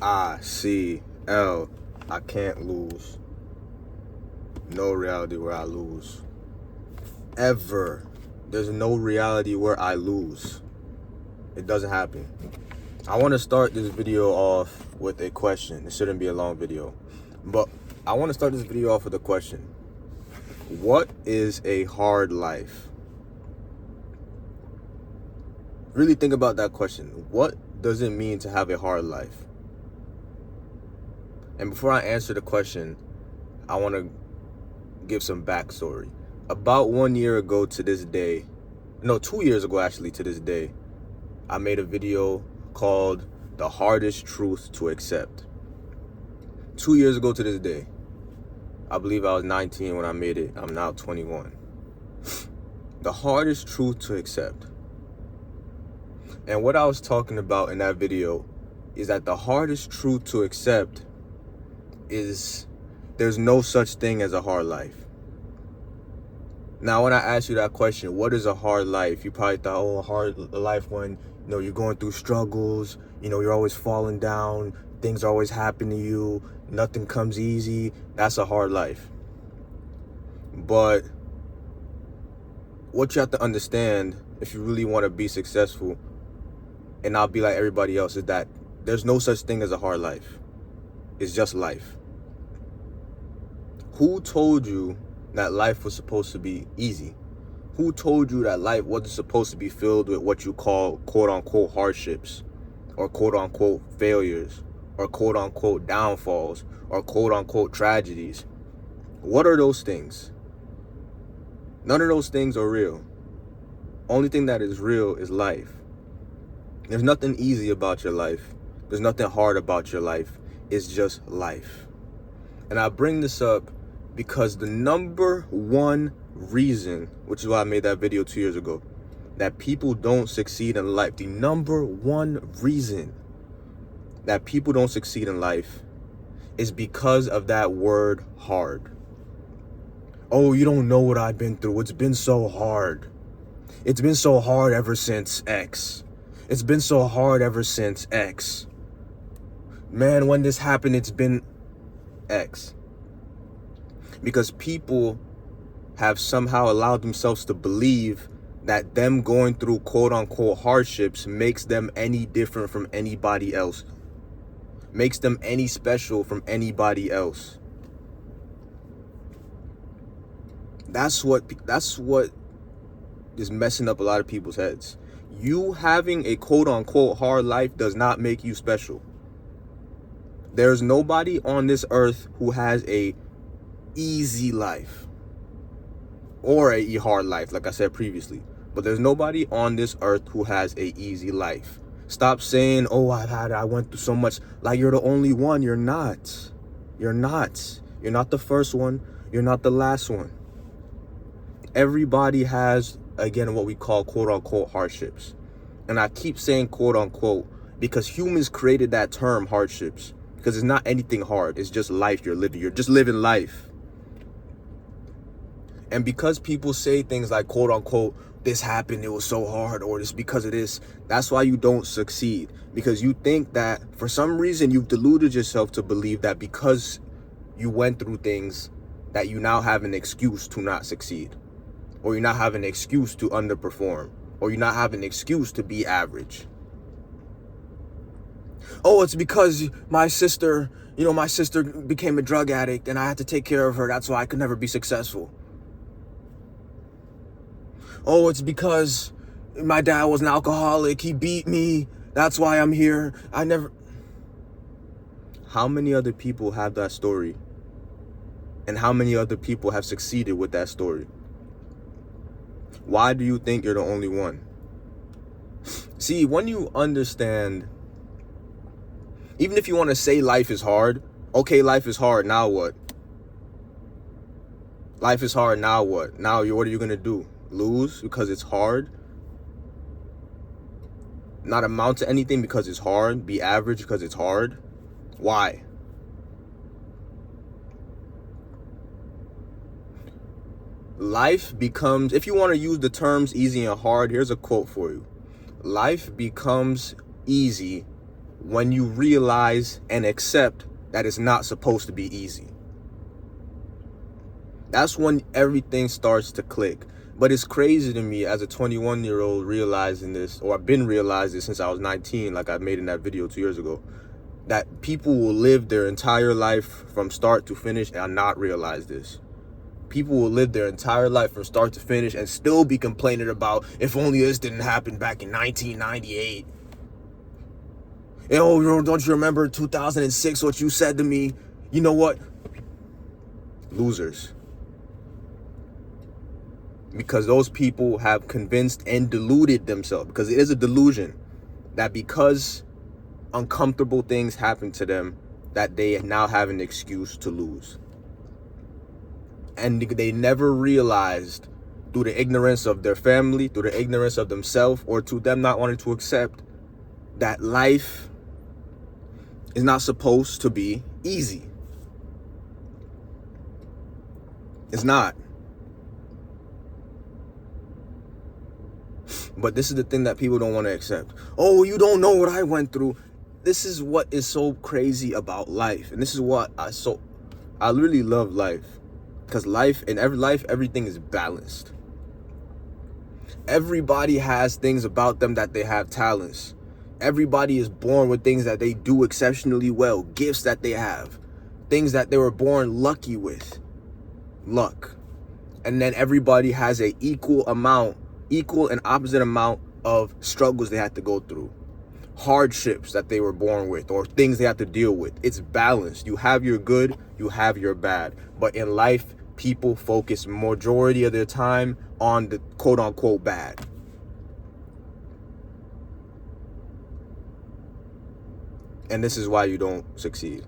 icLAAo. I can't lose. No reality where I lose. Ever. There's no reality where I lose. It doesn't happen. I want to start this video off with a question. It shouldn't be a long video, but I want to start this video off with a question. What is a hard life? Really think about that question. What does it mean to have a hard life? And before I answer the question, I want to give some backstory. About 1 year ago to this day, no, 2 years ago actually to this day, I made a video called The Hardest Truth to Accept. 2 years ago to this day. I believe I was 19 when I made it. I'm now 21. The hardest truth to accept. And what I was talking about in that video is that the hardest truth to accept is there's no such thing as a hard life. Now, when I asked you that question, what is a hard life? You probably thought, oh, a hard life when, you're going through struggles, you're always falling down, things always happen to you, nothing comes easy. That's a hard life. But what you have to understand if you really want to be successful and not be like everybody else is that there's no such thing as a hard life. It's just life. Who told you that life was supposed to be easy? Who told you that life wasn't supposed to be filled with what you call quote-unquote hardships or quote-unquote failures or quote-unquote downfalls or quote-unquote tragedies? What are those things? None of those things are real. Only thing that is real is life. There's nothing easy about your life. There's nothing hard about your life. It's just life. And I bring this up because the number one reason, which is why I made that video 2 years ago, that people don't succeed in life, the number one reason that people don't succeed in life is because of that word hard. Oh, you don't know what I've been through. It's been so hard. It's been so hard ever since X. It's been so hard ever since X. Man, when this happened, it's been X. Because people have somehow allowed themselves to believe that them going through quote-unquote hardships makes them any different from anybody else. Makes them any special from anybody else. That's what is messing up a lot of people's heads. You having a quote-unquote hard life does not make you special. There's nobody on this earth who has a easy life or a hard life, like I said previously. But there's nobody on this earth who has a easy life. Stop saying, oh, I went through so much. Like you're the only one. You're not. You're not. You're not the first one. You're not the last one. Everybody has, again, what we call quote-unquote hardships. And I keep saying quote-unquote because humans created that term hardships. Because it's not anything hard. It's just life you're living. You're just living life. And because people say things like quote-unquote, this happened, it was so hard, or this because of this, that's why you don't succeed. Because you think that for some reason you've deluded yourself to believe that because you went through things that you now have an excuse to not succeed. Or you not have an excuse to underperform, or you not have an excuse to be average. Oh, it's because my sister became a drug addict and I had to take care of her. That's why I could never be successful. Oh, it's because my dad was an alcoholic. He beat me. That's why I'm here. How many other people have that story? And how many other people have succeeded with that story? Why do you think you're the only one? See, when you understand, even if you want to say life is hard, okay, life is hard, now what? Life is hard, now what? Now what are you going to do? Lose because it's hard? Not amount to anything because it's hard? Be average because it's hard? Why? Life becomes, if you want to use the terms easy and hard, here's a quote for you. Life becomes easy when you realize and accept that it's not supposed to be easy. That's when everything starts to click. But it's crazy to me as a 21-year-old realizing this, or I've been realizing this since I was 19, like I made in that video 2 years ago, that people will live their entire life from start to finish and not realize this. People will live their entire life from start to finish and still be complaining about, if only this didn't happen back in 1998. Oh, don't you remember 2006, what you said to me? You know what? Losers. Because those people have convinced and deluded themselves, because it is a delusion, that because uncomfortable things happen to them, that they now have an excuse to lose. And they never realized, through the ignorance of their family, through the ignorance of themselves, or to them not wanting to accept, that life is not supposed to be easy. It's not. But this is the thing that people don't want to accept. Oh, you don't know what I went through. This is what is so crazy about life. And this is what I really love life. Because everything is balanced. Everybody has things about them that they have talents. Everybody is born with things that they do exceptionally well. Gifts that they have. Things that they were born lucky with. Luck. And then everybody has a equal and opposite amount of struggles they have to go through. Hardships that they were born with, or things they have to deal with. It's balanced. You have your good, you have your bad. But in life, people focus majority of their time on the quote unquote bad. And this is why you don't succeed.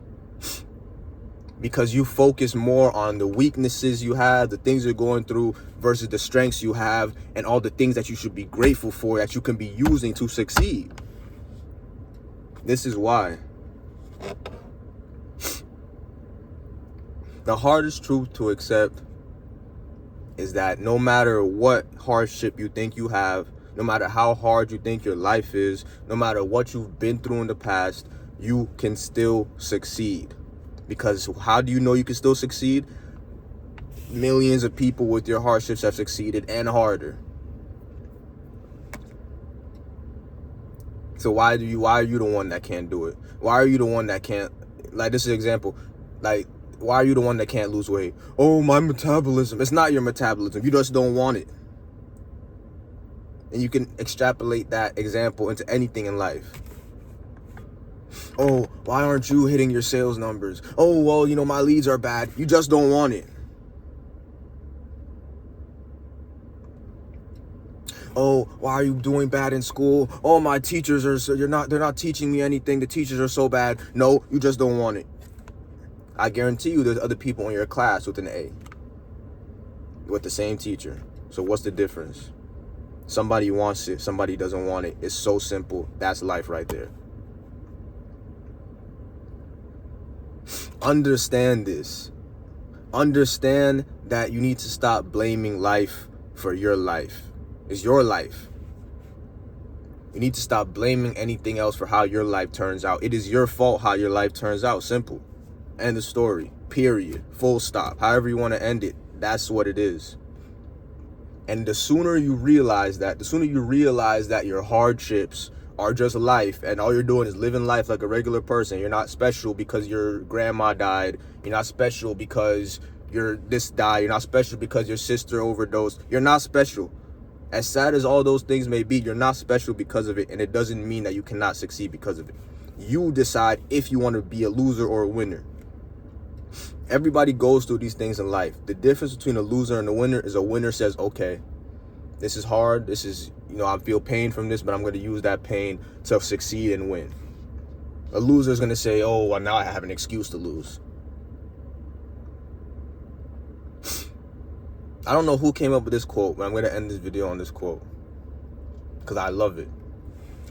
Because you focus more on the weaknesses you have, the things you're going through, versus the strengths you have, and all the things that you should be grateful for, that you can be using to succeed. This is why. The hardest truth to accept is that no matter what hardship you think you have, no matter how hard you think your life is, no matter what you've been through in the past, you can still succeed. Because how do you know you can still succeed? Millions of people with your hardships have succeeded, and harder. So why are you the one that can't do it? Why are you the one that can't, like, this is an example, like, why are you the one that can't lose weight? Oh, my metabolism. It's not your metabolism. You just don't want it. And you can extrapolate that example into anything in life. Oh, why aren't you hitting your sales numbers? Oh, well, my leads are bad. You just don't want it. Oh, why are you doing bad in school? Oh, my teachers they're not teaching me anything. The teachers are so bad. No, you just don't want it. I guarantee you there's other people in your class with an A, with the same teacher. So what's the difference? Somebody wants it, somebody doesn't want it. It's so simple. That's life right there. Understand this. Understand that you need to stop blaming life for your life. It's your life. You need to stop blaming anything else for how your life turns out. It is your fault how your life turns out. Simple. End of story. Period. Full stop. However you want to end it, that's what it is. And the sooner you realize that your hardships are just life, and all you're doing is living life like a regular person. You're not special because your grandma died. You're not special because this died. You're not special because your sister overdosed. You're not special. As sad as all those things may be, you're not special because of it, and it doesn't mean that you cannot succeed because of it. You decide if you want to be a loser or a winner. Everybody goes through these things in life. The difference between a loser and a winner is a winner says, okay, this is hard. This is, I feel pain from this, but I'm going to use that pain to succeed and win. A loser is going to say, oh, well, now I have an excuse to lose. I don't know who came up with this quote, but I'm going to end this video on this quote because I love it.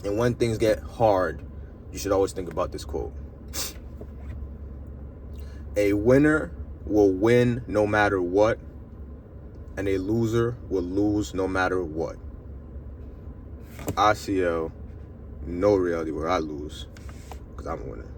And when things get hard, you should always think about this quote. A winner will win no matter what, and a loser will lose no matter what. icLAAo, no reality where I lose. because I'm winning.